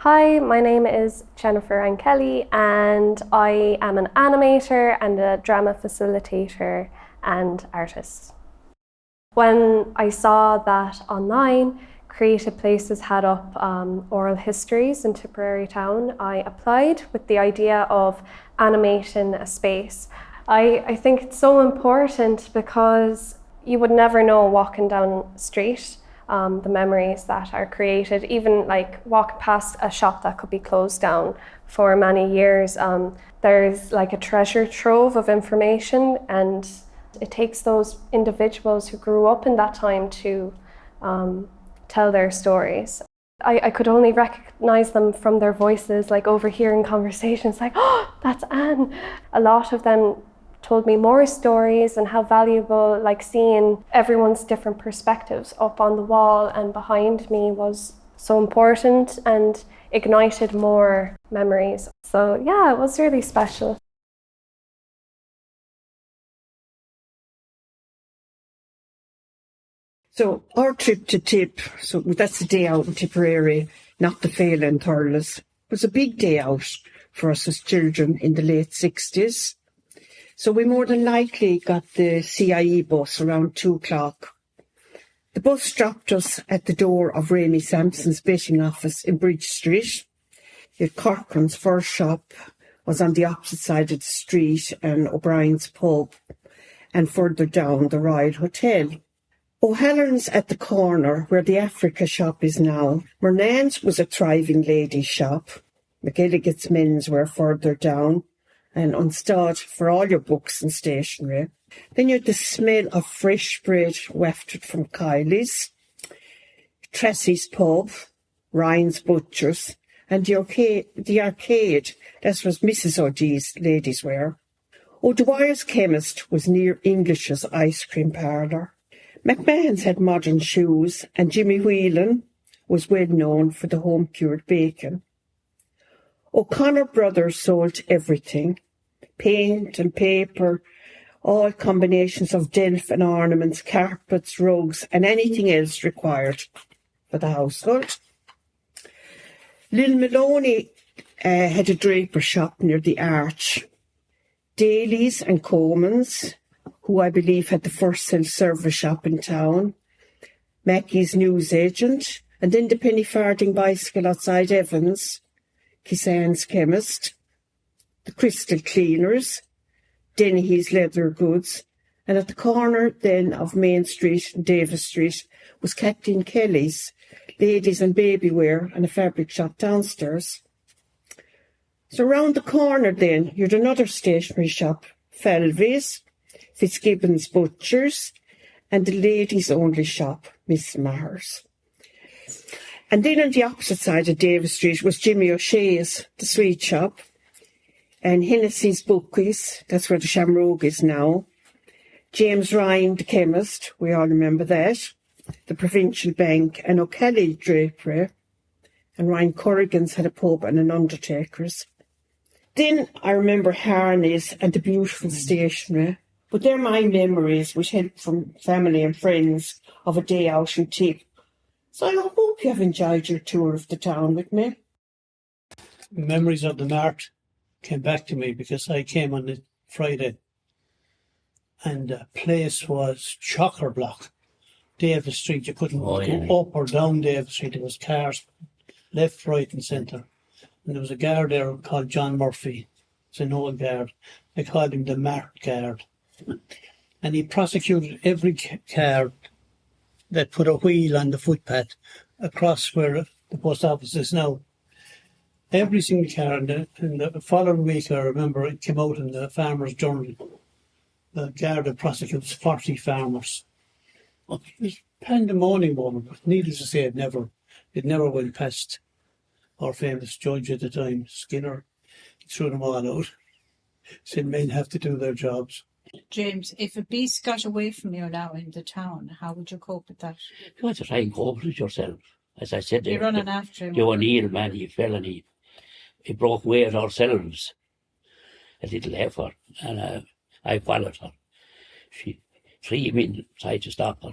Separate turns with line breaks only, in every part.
Hi, my name is Jennifer Ann Kelly, and I am an animator and a drama facilitator and artist. When I saw that online, Creative Places had up oral histories in Tipperary Town, I applied with the idea of animating a space. I think it's so important because you would never know walking down the street the memories that are created, even like walking past a shop that could be closed down for many years. There's like a treasure trove of information, and it takes those individuals who grew up in that time to tell their stories. I could only recognize them from their voices, like overhearing conversations like, oh, that's Anne. A lot of them told me more stories, and how valuable like seeing everyone's different perspectives up on the wall and behind me was so important and ignited more memories. So yeah, it was really special.
So our trip to Tip, so that's the day out in Tipperary, not the Fail and Thurles, was a big day out for us as children in the late 60s. So we more than likely got the CIE bus around 2 o'clock. The bus dropped us at the door of Raimi Sampson's betting office in Bridge Street. Yet Corcoran's first shop was on the opposite side of the street, and O'Brien's pub, and further down the Royal Hotel. O'Halloran's at the corner where the Africa shop is now. Murnan's was a thriving ladies' shop. McGilligan's menswear further down, and Unstad for all your books and stationery. Then you had the smell of fresh bread wafted from Kylie's, Tressy's pub, Ryan's butchers, and the arcade. That was Mrs. O'Dee's ladies' wear. O'Dwyer's chemist was near English's ice cream parlour. McMahon's had modern shoes, and Jimmy Whelan was well known for the home-cured bacon. O'Connor Brothers sold everything, paint and paper, all combinations of delf and ornaments, carpets, rugs, and anything else required for the household. Lil Maloney had a draper shop near the Arch. Daly's and Coleman's, who I believe had the first self-service shop in town. Mackie's newsagent, and then the penny farthing bicycle outside Evans. Kisan's chemist, the Crystal Cleaners, Dennehy's leather goods, and at the corner then of Main Street and Davis Street was Captain Kelly's, ladies and baby wear, and a fabric shop downstairs. So round the corner then, you'd another stationery shop, Falvey's, Fitzgibbon's Butchers, and the ladies' only shop, Miss Maher's. And then on the opposite side of Davis Street was Jimmy O'Shea's, the sweet shop, and Hennessy's Bookies, that's where the Shamrogue is now. James Ryan, the chemist, we all remember that, the Provincial Bank, and O'Kelly Drapery, and Ryan Corrigan's had a pub and an undertaker's. Then I remember Harney's and the beautiful stationery, but they're my memories with help from family and friends of a day out in Tip. So I hope you have enjoyed your tour of the town with me.
Memories of the mart came back to me because I came on the Friday, and the place was chocker-block. Davis Street, you couldn't go up or down Davis Street. There was cars left, right and centre. And there was a guard there called John Murphy. It's an old guard. They called him the Mart Guard. And he prosecuted every car that put a wheel on the footpath across where the post office is now. Every single car, in the following week, I remember it came out in the Farmers' Journal. The Garda prosecutes 40 farmers. Well, it was pandemonium over, but needless to say, it never went past our famous judge at the time, Skinner. He threw them all out. Said men have to do their jobs.
James, if a beast got away from you now in the town, how would you cope with that?
You have to try and cope with it yourself. As I said,
You're running after him.
Joe O'Neill, man, he fell and he broke away at ourselves a little heifer, and I followed her. She 3 men tried to stop her,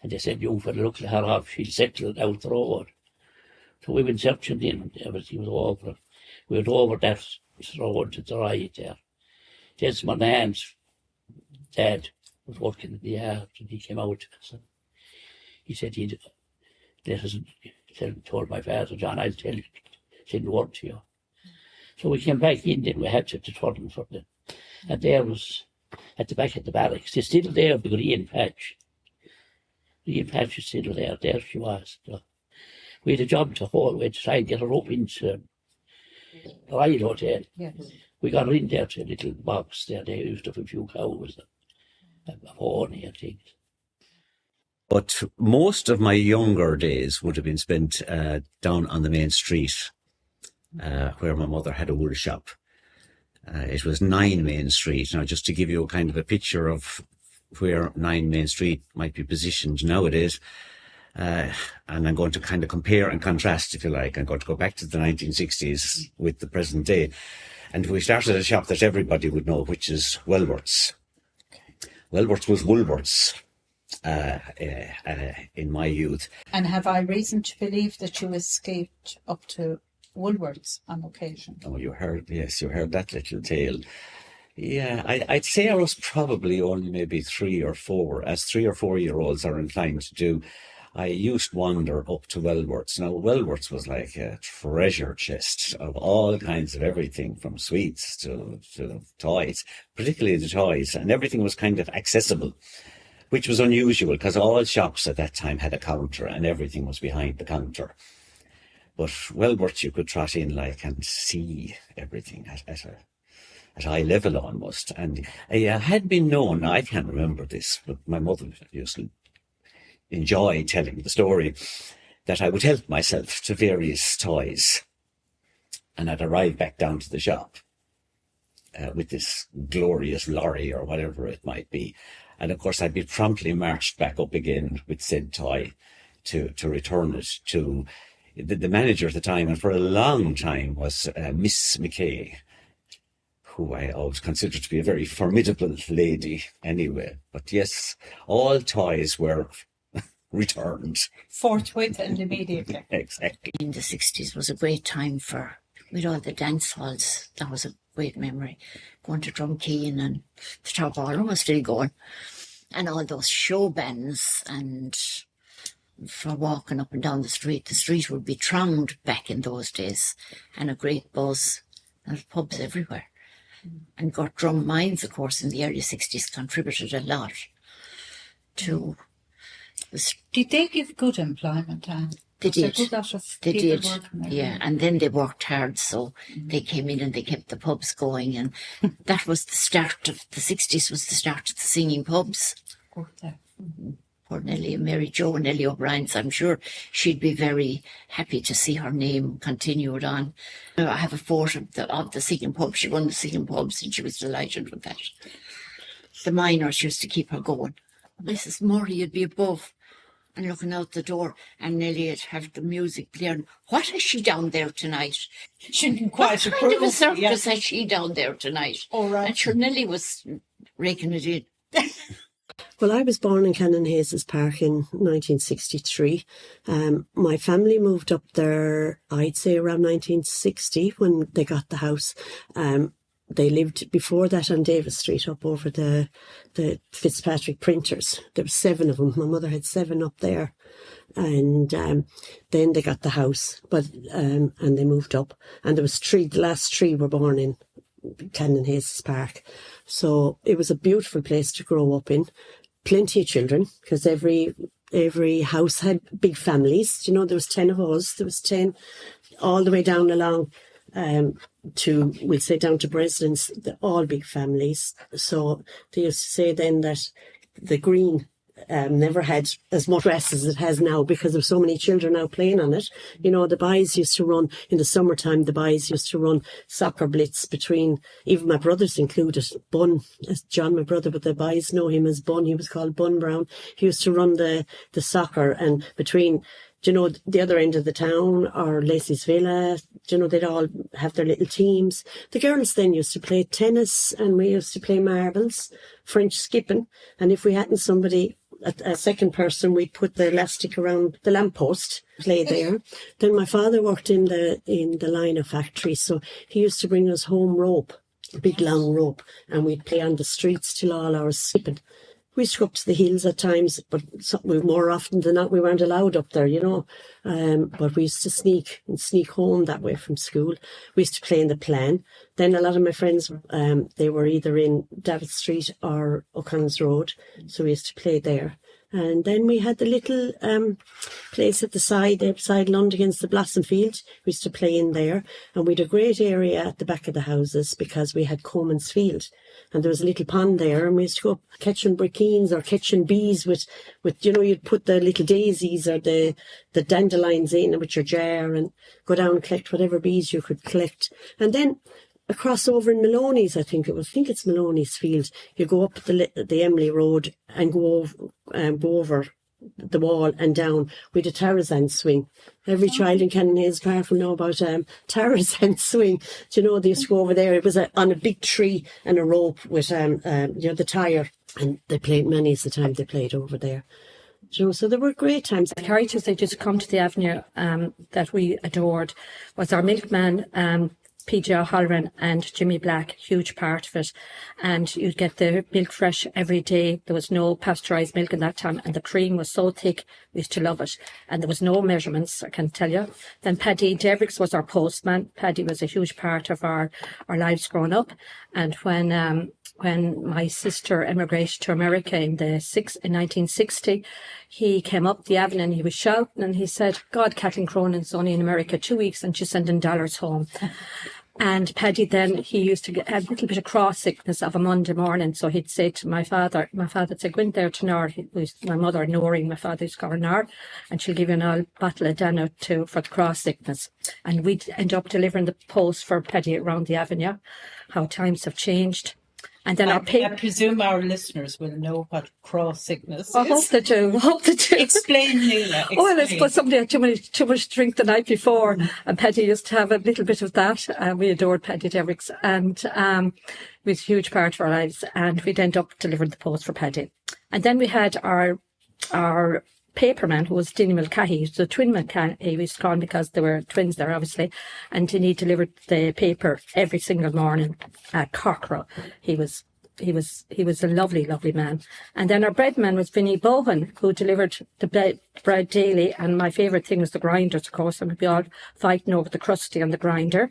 and they said, "You fella, look at her off, she'll settle it out the road." So we went searching in, and everything was over. We went over that road to the right there. There's my nan's dad was working in the yard, and he came out. So he said he'd told my father, John, I'll tell you, send word to you. So we came back in, then we had to turn for them. And there was, at the back of the barracks, they're still there, the green patch. The green patch is still there, there she was. So we had a job to hold, we had to try and get her up into the Royal Hotel.
Yes.
We got her in there to a little box there, they used to have a few cows, a pony and things.
But most of my younger days would have been spent down on the main street, where my mother had a wool shop. It was 9 Main Street. Now, just to give you a kind of a picture of where 9 Main Street might be positioned nowadays, and I'm going to kind of compare and contrast, if you like. I'm going to go back to the 1960s with the present day. And we started a shop that everybody would know, which is Wellworth's. Wellworth's was Woolworth's in my youth.
And have I reason to believe that you escaped up to Woolworths on occasion?
Oh, you heard that little tale. Yeah, I'd say I was probably only maybe 3 or 4, as 3 or 4 year olds are inclined to do. I used to wander up to Wellworths. Now, Wellworths was like a treasure chest of all kinds of everything, from sweets to toys, particularly the toys, and everything was kind of accessible, which was unusual because all shops at that time had a counter and everything was behind the counter. But Wellworths, you could trot in like and see everything at eye level almost. And I had been known, I can't remember this, but my mother used to enjoy telling the story, that I would help myself to various toys. And I'd arrive back down to the shop with this glorious lorry or whatever it might be. And of course, I'd be promptly marched back up again with said toy to return it to the manager at the time, and for a long time was Miss McKay, who I always considered to be a very formidable lady anyway. But yes, all toys were returned.
Forthwith and immediately.
Exactly.
In the 60s was a great time with all the dance halls. That was a great memory. Going to Drumkeen, and the Top Ballroom was still going. And all those show bands, and for walking up and down the street would be thronged back in those days, and a great buzz. There was pubs everywhere. And Gort Drum Mines, of course, in the early 60s contributed a lot to this.
Did they give good employment, Anne?
They
Was there
did.
a good lot of
They
people
did,
working there?
yeah. And then they worked hard, so they came in and they kept the pubs going. And that was the start of the 60s, was the start of the singing pubs.
Good there.
Poor Nellie and Mary Jo and Nellie O'Brien's, I'm sure she'd be very happy to see her name continued on. I have a photo of the singing pub. She run the singing pubs and she was delighted with that. The miners used to keep her going. Mrs. Murray would be above and looking out the door, and Nellie would have the music playing. What is she down there tonight?
She didn't
What
quite
kind
approve.
of a circus
Yeah.
has she down there tonight?
All right.
And sure, Nellie was raking it in.
Well, I was born in Cannon Hayes Park in 1963. My family moved up there, I'd say, around 1960 when they got the house. They lived before that on Davis Street up over the Fitzpatrick printers. There were 7 of them. My mother had 7 up there. And then they got the house, and they moved up. And there was 3, the last 3 were born in Cannon Hayes Park. So it was a beautiful place to grow up in. Plenty of children, because every house had big families. You know, there was 10 of us. There was 10 all the way down along to, we'll say, down to Breslins, all big families. So they used to say then that the green never had as much grass as it has now because there's so many children now playing on it. You know, the boys used to run, in the summertime, the boys used to run soccer blitz between, even my brothers included, Bun, as John, my brother, but the boys know him as Bun. He was called Bun Brown. He used to run the soccer, and between, you know, the other end of the town or Lacey's Villa, you know, they'd all have their little teams. The girls then used to play tennis, and we used to play marbles, French skipping, and if we hadn't somebody a second person, we'd put the elastic around the lamppost, play there. Then my father worked in the liner factory, so he used to bring us home rope, a big long rope, and we'd play on the streets till all hours sleeping. We used to go up to the hills at times, but more often than not, we weren't allowed up there, but we used to sneak home that way from school. We used to play in the Plan. Then a lot of my friends, they were either in Davitt Street or O'Connell's Road, so we used to play there. And then we had the little place at the side, there beside Lund against the Blossom Field. We used to play in there. And we had a great area at the back of the houses because we had Coleman's Field. And there was a little pond there, and we used to go up catching brickeens or catching bees with you'd put the little daisies or the dandelions in with your jar and go down and collect whatever bees you could collect. And then across over in Maloney's, I think it's Maloney's Field. You go up the Emily Road and go over the wall and down with a Tarzan swing. Every child in Cannon Hills Park will know about Tarzan swing. Do you know, they used to go over there. It was on a big tree and a rope with the tire, and they played many's the time they played over there. You know, so there were great times.
The characters that used to come to the avenue that we adored was our milkman, PJ O'Halloran and Jimmy Black, huge part of it. And you'd get the milk fresh every day. There was no pasteurised milk in that time, and the cream was so thick, we used to love it. And there was no measurements, I can tell you. Then Paddy Devricks was our postman. Paddy was a huge part of our lives growing up. And when my sister emigrated to America in 1960, he came up the avenue and he was shouting and he said, God, Kathleen Cronin's only in America 2 weeks and she's sending dollars home. And Paddy then, he used to get a little bit of cross sickness of a Monday morning. So he'd say to my father would say, go in there to Nard. My mother, Noreen, my father used to call her Nard, and she'll give you a bottle of Dana for the cross sickness. And we'd end up delivering the post for Paddy around the avenue. How times have changed. And then
I presume our listeners will know what cross sickness is.
I hope they do.
Explain, Neela.
Well, I suppose somebody had too much drink the night before, and Paddy used to have a little bit of that. We adored Paddy Devricks, and it was a huge part of our lives. And we'd end up delivering the post for Paddy. And then we had our paperman, who was Dinny Mulcahy. He was the twin Mulcahy, we used to call him, because there were twins there, obviously. And Dinny delivered the paper every single morning at Cockerell. He was a lovely, lovely man. And then our breadman was Vinnie Bohan, who delivered the bread daily. And my favourite thing was the grinders, of course, and we'd be all fighting over the crusty on the grinder.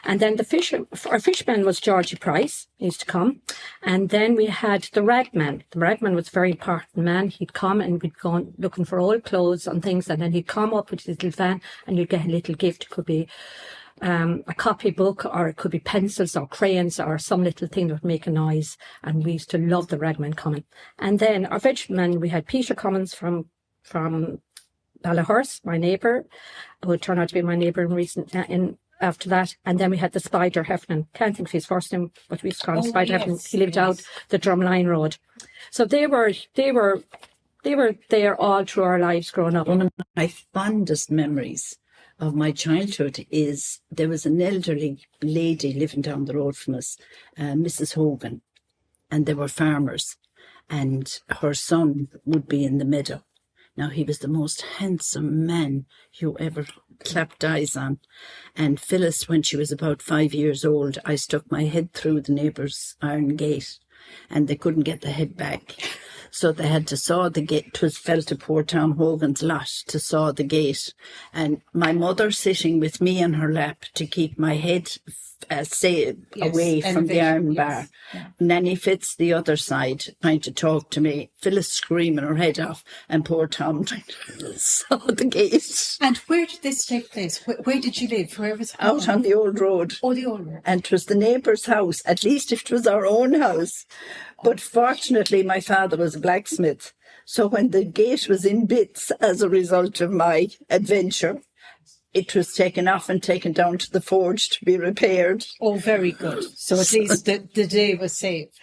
And then our fishman was Georgie Price. He used to come. And then we had the ragman. The ragman was a very important man. He'd come and we'd go looking for old clothes and things. And then he'd come up with his little van and you'd get a little gift. It could be a copybook, or it could be pencils or crayons or some little thing that would make a noise. And we used to love the ragman coming. And then our vegetable, we had Peter Cummins from Ballahorse, my neighbour, who turned out to be my neighbour after that. And then we had the Spider Heffernan. Can't think of his first name, but we used to call him Spider Heffernan. He lived out the Drumline Road. So they were there all through our lives growing up.
One of my fondest memories of my childhood is there was an elderly lady living down the road from us, Mrs. Hogan, and they were farmers, and her son would be in the meadow. Now, he was the most handsome man you ever clapped eyes on. And Phyllis, when she was about 5 years old, I stuck my head through the neighbour's iron gate, and they couldn't get the head back. So they had to saw the gate. It was fell to poor Tom Hogan's lot to saw the gate. And my mother sitting with me on her lap to keep my head away from the iron bar. Yeah. Nanny Fitz the other side trying to talk to me. Phyllis screaming her head off, and poor Tom trying to saw the gate.
And where did this take place? Where did you live? Where was it?
Out on the old road.
Oh, the old road.
And it was the neighbour's house, at least if it was our own house. But fortunately, my father was a blacksmith. So when the gate was in bits as a result of my adventure, it was taken off and taken down to the forge to be repaired.
Oh, very good. So at least the day was saved.